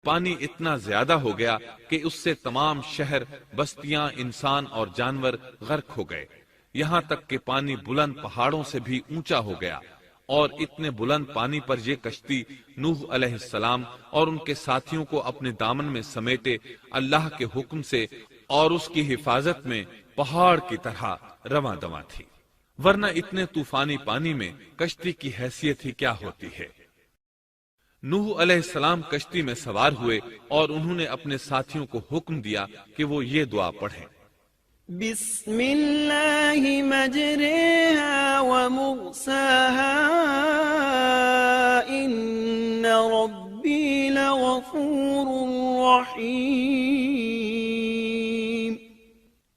پانی اتنا زیادہ ہو گیا کہ اس سے تمام شہر، بستیاں، انسان اور جانور غرق ہو گئے، یہاں تک کہ پانی بلند پہاڑوں سے بھی اونچا ہو گیا، اور اتنے بلند پانی پر یہ کشتی نوح علیہ السلام اور ان کے ساتھیوں کو اپنے دامن میں سمیٹے اللہ کے حکم سے اور اس کی حفاظت میں پہاڑ کی طرح رواں دواں تھی، ورنہ اتنے طوفانی پانی میں کشتی کی حیثیت ہی کیا ہوتی ہے۔ نوح علیہ السلام کشتی میں سوار ہوئے اور انہوں نے اپنے ساتھیوں کو حکم دیا کہ وہ یہ دعا پڑھیں: بسم اللہ مجریہا ومرساہا ان ربی لغفور رحیم۔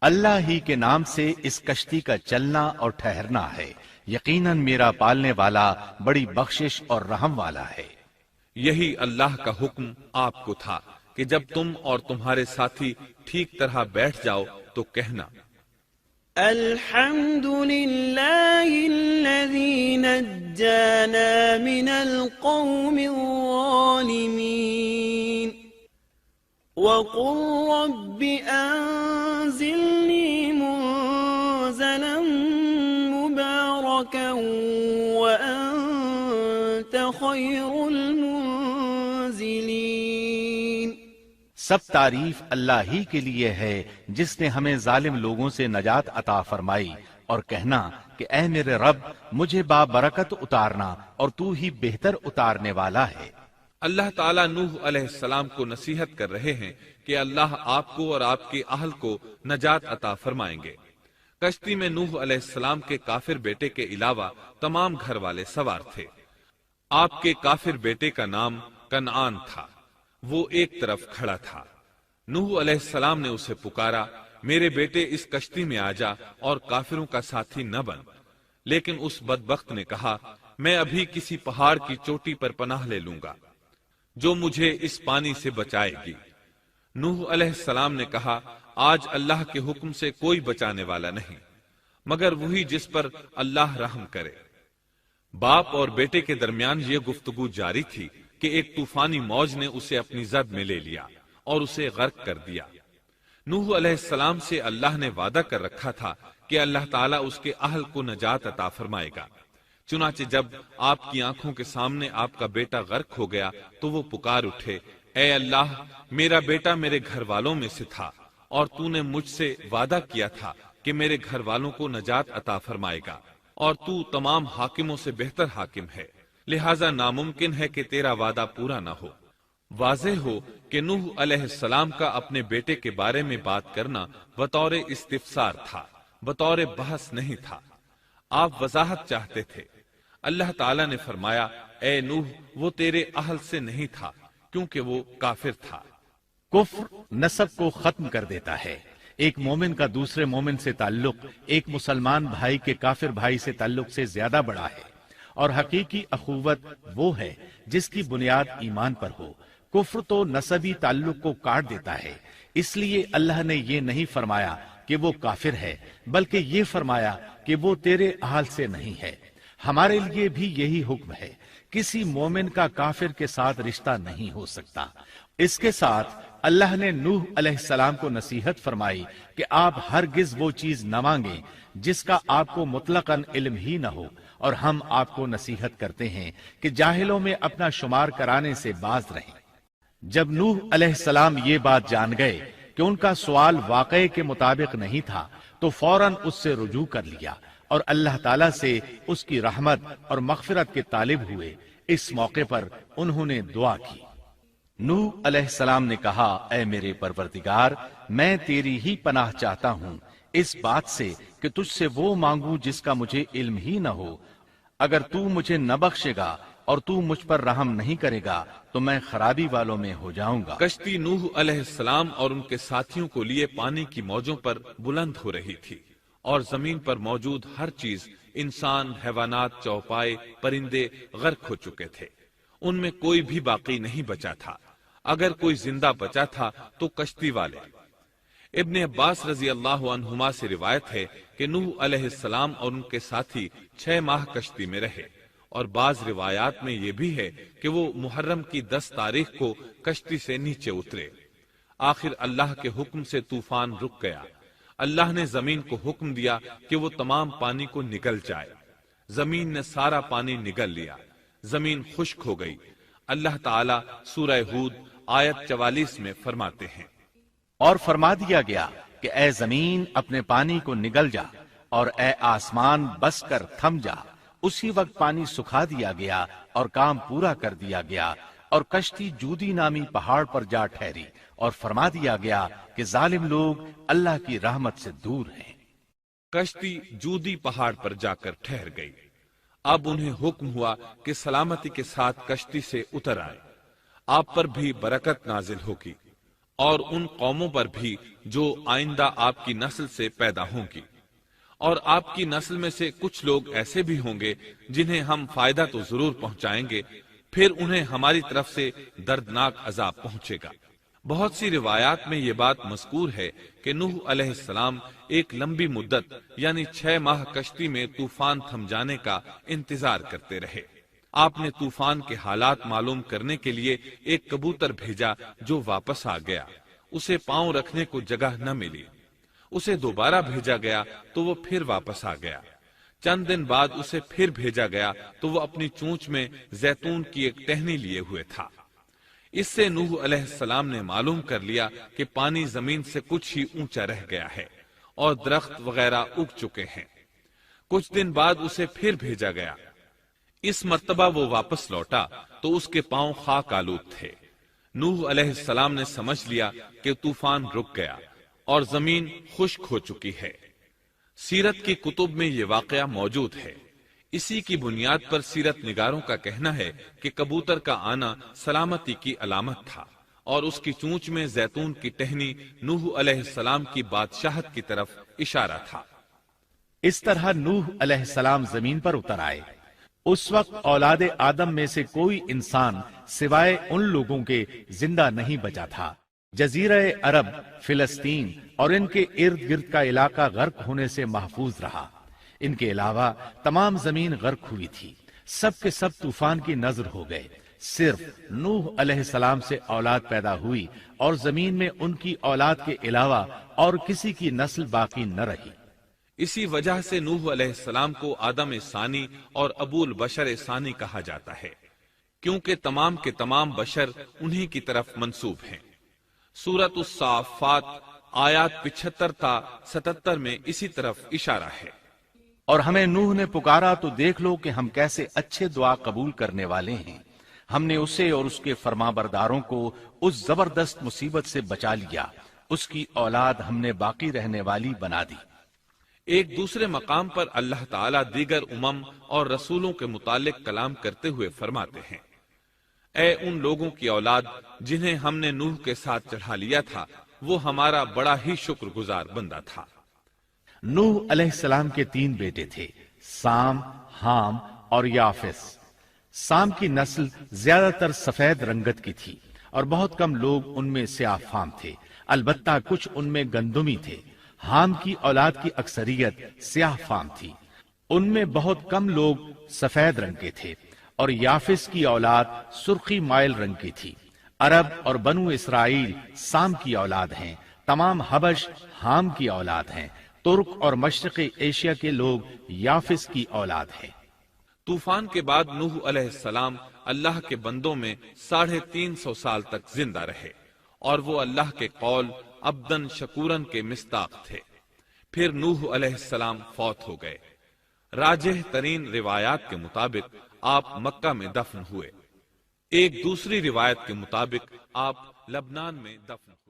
اللہ ہی کے نام سے اس کشتی کا چلنا اور ٹھہرنا ہے، یقیناً میرا پالنے والا بڑی بخشش اور رحم والا ہے۔ یہی اللہ کا حکم آپ کو تھا کہ جب تم اور تمہارے ساتھی ٹھیک طرح بیٹھ جاؤ تو کہنا: الحمد للہ الذی نجانا من القوم الظالمین وقل رب انزلنی منزلا مبارکا وانت خیر المنزلین۔ سب تعریف اللہ ہی کے لیے ہے جس نے ہمیں ظالم لوگوں سے نجات عطا فرمائی، اور کہنا کہ اے میرے رب مجھے بابرکت اتارنا اور تو ہی بہتر اتارنے والا ہے۔ اللہ تعالیٰ نوح علیہ السلام کو نصیحت کر رہے ہیں کہ اللہ آپ کو اور آپ کے اہل کو نجات عطا فرمائیں گے۔ کشتی میں نوح علیہ السلام کے کافر بیٹے کے علاوہ تمام گھر والے سوار تھے۔ آپ کے کافر بیٹے کا نام کنعان تھا، وہ ایک طرف کھڑا تھا۔ نوح علیہ السلام نے اسے پکارا: میرے بیٹے اس کشتی میں آ جا اور کافروں کا ساتھی نہ بن، لیکن اس بدبخت نے کہا: میں ابھی کسی پہاڑ کی چوٹی پر پناہ لے لوں گا جو مجھے اس پانی سے بچائے گی۔ نوح علیہ السلام نے کہا: آج اللہ کے حکم سے کوئی بچانے والا نہیں مگر وہی جس پر اللہ رحم کرے۔ باپ اور بیٹے کے درمیان یہ گفتگو جاری تھی کہ ایک طوفانی موج نے اسے اپنی زد میں لے لیا اور اسے غرق کر دیا۔ نوح علیہ السلام سے اللہ نے وعدہ کر رکھا تھا کہ اللہ تعالیٰ اس کے اہل کو نجات عطا فرمائے گا۔ چنانچہ جب آپ کی آنکھوں کے سامنے آپ کا بیٹا غرق ہو گیا تو وہ پکار اٹھے: اے اللہ، میرا بیٹا میرے گھر والوں میں سے تھا اور تو نے مجھ سے وعدہ کیا تھا کہ میرے گھر والوں کو نجات عطا فرمائے گا، اور تو تمام حاکموں سے بہتر حاکم ہے، لہذا ناممکن ہے کہ تیرا وعدہ پورا نہ ہو۔ واضح ہو کہ نوح علیہ السلام کا اپنے بیٹے کے بارے میں بات کرنا بطور استفسار تھا، بطور بحث نہیں تھا۔ آپ وضاحت چاہتے تھے۔ اللہ تعالیٰ نے فرمایا: اے نوح، وہ تیرے اہل سے نہیں تھا کیونکہ وہ کافر تھا۔ کفر نسب کو ختم کر دیتا ہے۔ ایک مومن کا دوسرے مومن سے تعلق ایک مسلمان بھائی کے کافر بھائی سے تعلق سے زیادہ بڑا ہے، اور حقیقی اخوت وہ ہے جس کی بنیاد ایمان پر ہو۔ کفر تو نسبی تعلق کو کاٹ دیتا ہے، اس لیے اللہ نے یہ نہیں فرمایا کہ وہ کافر ہے، بلکہ یہ فرمایا کہ وہ تیرے اہل سے نہیں ہے۔ ہمارے لیے بھی یہی حکم ہے، کسی مومن کا کافر کے ساتھ رشتہ نہیں ہو سکتا۔ اس کے ساتھ اللہ نے نوح علیہ السلام کو نصیحت فرمائی کہ آپ ہرگز وہ چیز نہ مانگیں جس کا آپ کو مطلقاً علم ہی نہ ہو، اور ہم آپ کو نصیحت کرتے ہیں کہ جاہلوں میں اپنا شمار کرانے سے باز رہیں۔ جب نوح علیہ السلام یہ بات جان گئے کہ ان کا سوال واقعے کے مطابق نہیں تھا تو فوراً اس سے رجوع کر لیا اور اللہ تعالیٰ سے اس کی رحمت اور مغفرت کے طالب ہوئے۔ اس موقع پر انہوں نے دعا کی۔ نوح علیہ السلام نے کہا: اے میرے پروردگار، میں تیری ہی پناہ چاہتا ہوں اس بات سے کہ تجھ سے وہ مانگوں جس کا مجھے علم ہی نہ ہو۔ اگر تو مجھے نہ بخشے گا اور تو مجھ پر رحم نہیں کرے گا تو میں خرابی والوں میں ہو جاؤں گا۔ کشتی نوح علیہ السلام اور ان کے ساتھیوں کو لیے پانی کی موجوں پر بلند ہو رہی تھی، اور زمین پر موجود ہر چیز، انسان، حیوانات، چوپائے، پرندے غرق ہو چکے تھے۔ ان میں کوئی بھی باقی نہیں بچا تھا۔ اگر کوئی زندہ بچا تھا تو کشتی والے۔ ابن عباس رضی اللہ عنہما سے روایت ہے کہ نوح علیہ السلام اور ان کے ساتھی 6 ماہ کشتی میں رہے اور بعض روایات میں یہ بھی ہے کہ وہ محرم کی 10 تاریخ کو کشتی سے نیچے اترے۔ آخر اللہ کے حکم سے طوفان رک گیا۔ اللہ نے زمین کو حکم دیا کہ وہ تمام پانی کو نگل جائے۔ زمین نے سارا پانی نگل لیا، زمین خشک ہو گئی۔ اللہ تعالیٰ سورہ ہود آیت 44 میں فرماتے ہیں، اور فرما دیا گیا کہ اے زمین اپنے پانی کو نگل جا، اور اے آسمان بس کر تھم جا۔ اسی وقت پانی سکھا دیا گیا اور کام پورا کر دیا گیا، اور کشتی جودی نامی پہاڑ پر جا ٹھہری، اور فرما دیا گیا کہ ظالم لوگ اللہ کی رحمت سے دور ہیں۔ کشتی جودی پہاڑ پر جا کر ٹھہر گئی۔ اب انہیں حکم ہوا کہ سلامتی کے ساتھ کشتی سے اتر آئے۔ آپ پر بھی برکت نازل ہوگی، اور ان قوموں پر بھی جو آئندہ آپ کی نسل سے پیدا ہوں گی، اور آپ کی نسل میں سے کچھ لوگ ایسے بھی ہوں گے جنہیں ہم فائدہ تو ضرور پہنچائیں گے، پھر انہیں ہماری طرف سے دردناک عذاب پہنچے گا۔ بہت سی روایات میں یہ بات مذکور ہے کہ نوح علیہ السلام ایک لمبی مدت یعنی 6 ماہ کشتی میں طوفان تھم جانے کا انتظار کرتے رہے۔ آپ نے طوفان کے حالات معلوم کرنے کے لیے ایک کبوتر بھیجا جو واپس آ گیا۔ اسے پاؤں رکھنے کو جگہ نہ ملی۔ اسے دوبارہ بھیجا گیا تو وہ پھر واپس آ گیا۔ چند دن بعد اسے پھر بھیجا گیا تو وہ اپنی چونچ میں زیتون کی ایک ٹہنی لیے ہوئے تھا۔ اس سے نوح علیہ السلام نے معلوم کر لیا کہ پانی زمین سے کچھ ہی اونچا رہ گیا ہے اور درخت وغیرہ اگ چکے ہیں۔ کچھ دن بعد اسے پھر بھیجا گیا۔ اس مرتبہ وہ واپس لوٹا تو اس کے پاؤں خاک آلود تھے۔ نوح علیہ السلام نے سمجھ لیا کہ طوفان رک گیا اور زمین خشک ہو چکی ہے۔ سیرت کی کتب میں یہ واقعہ موجود ہے۔ اسی کی بنیاد پر سیرت نگاروں کا کہنا ہے کہ کبوتر کا آنا سلامتی کی علامت تھا، اور اس کی چونچ میں زیتون کی ٹہنی نوح علیہ السلام کی بادشاہت کی طرف اشارہ تھا۔ اس طرح نوح علیہ السلام زمین پر اتر آئے۔ اس وقت اولاد آدم میں سے کوئی انسان سوائے ان لوگوں کے زندہ نہیں بچا تھا۔ جزیرہ عرب، فلسطین اور ان کے ارد گرد کا علاقہ غرق ہونے سے محفوظ رہا۔ ان کے علاوہ تمام زمین غرق ہوئی تھی۔ سب کے سب طوفان کی نظر ہو گئے۔ صرف نوح علیہ السلام سے اولاد پیدا ہوئی، اور زمین میں ان کی اولاد کے علاوہ اور کسی کی نسل باقی نہ رہی۔ اسی وجہ سے نوح علیہ السلام کو آدم ثانی اور ابو البشر ثانی کہا جاتا ہے، کیونکہ تمام کے تمام بشر انہی کی طرف منسوب ہیں۔ سورۃ الصافات آیات 75 تا 77 میں اسی طرف اشارہ ہے۔ اور ہمیں نوح نے پکارا تو دیکھ لو کہ ہم کیسے اچھے دعا قبول کرنے والے ہیں۔ ہم نے اسے اور اس کے فرمانبرداروں کو اس زبردست مصیبت سے بچا لیا۔ اس کی اولاد ہم نے باقی رہنے والی بنا دی۔ ایک دوسرے مقام پر اللہ تعالیٰ دیگر امم اور رسولوں کے متعلق کلام کرتے ہوئے فرماتے ہیں، اے ان لوگوں کی اولاد جنہیں ہم نے نوح کے ساتھ چڑھا لیا تھا، وہ ہمارا بڑا ہی شکر گزار بندہ تھا۔ نوح علیہ السلام کے 3 بیٹے تھے، سام، حام اور یافس۔ سام کی نسل زیادہ تر سفید رنگت کی تھی، اور بہت کم لوگ ان میں سیاہ فام تھے، البتہ کچھ ان میں گندمی تھے۔ حام کی اولاد کی اکثریت سیاہ فام تھی، ان میں بہت کم لوگ سفید رنگ کے تھے، اور یافس کی اولاد سرخی مائل رنگ کی تھی۔ عرب اور بنو اسرائیل سام کی اولاد ہیں، تمام حبش حام کی اولاد ہیں، ترک اور مشرقی ایشیا کے لوگ یافس کی اولاد ہیں۔ طوفان کے بعد نوح علیہ السلام اللہ کے بندوں میں 350 سال تک زندہ رہے، اور وہ اللہ کے قول عبدن شکورن کے مصداق تھے۔ پھر نوح علیہ السلام فوت ہو گئے۔ راجح ترین روایات کے مطابق آپ مکہ میں دفن ہوئے۔ ایک دوسری روایت کے مطابق آپ لبنان میں دفن ہوئے۔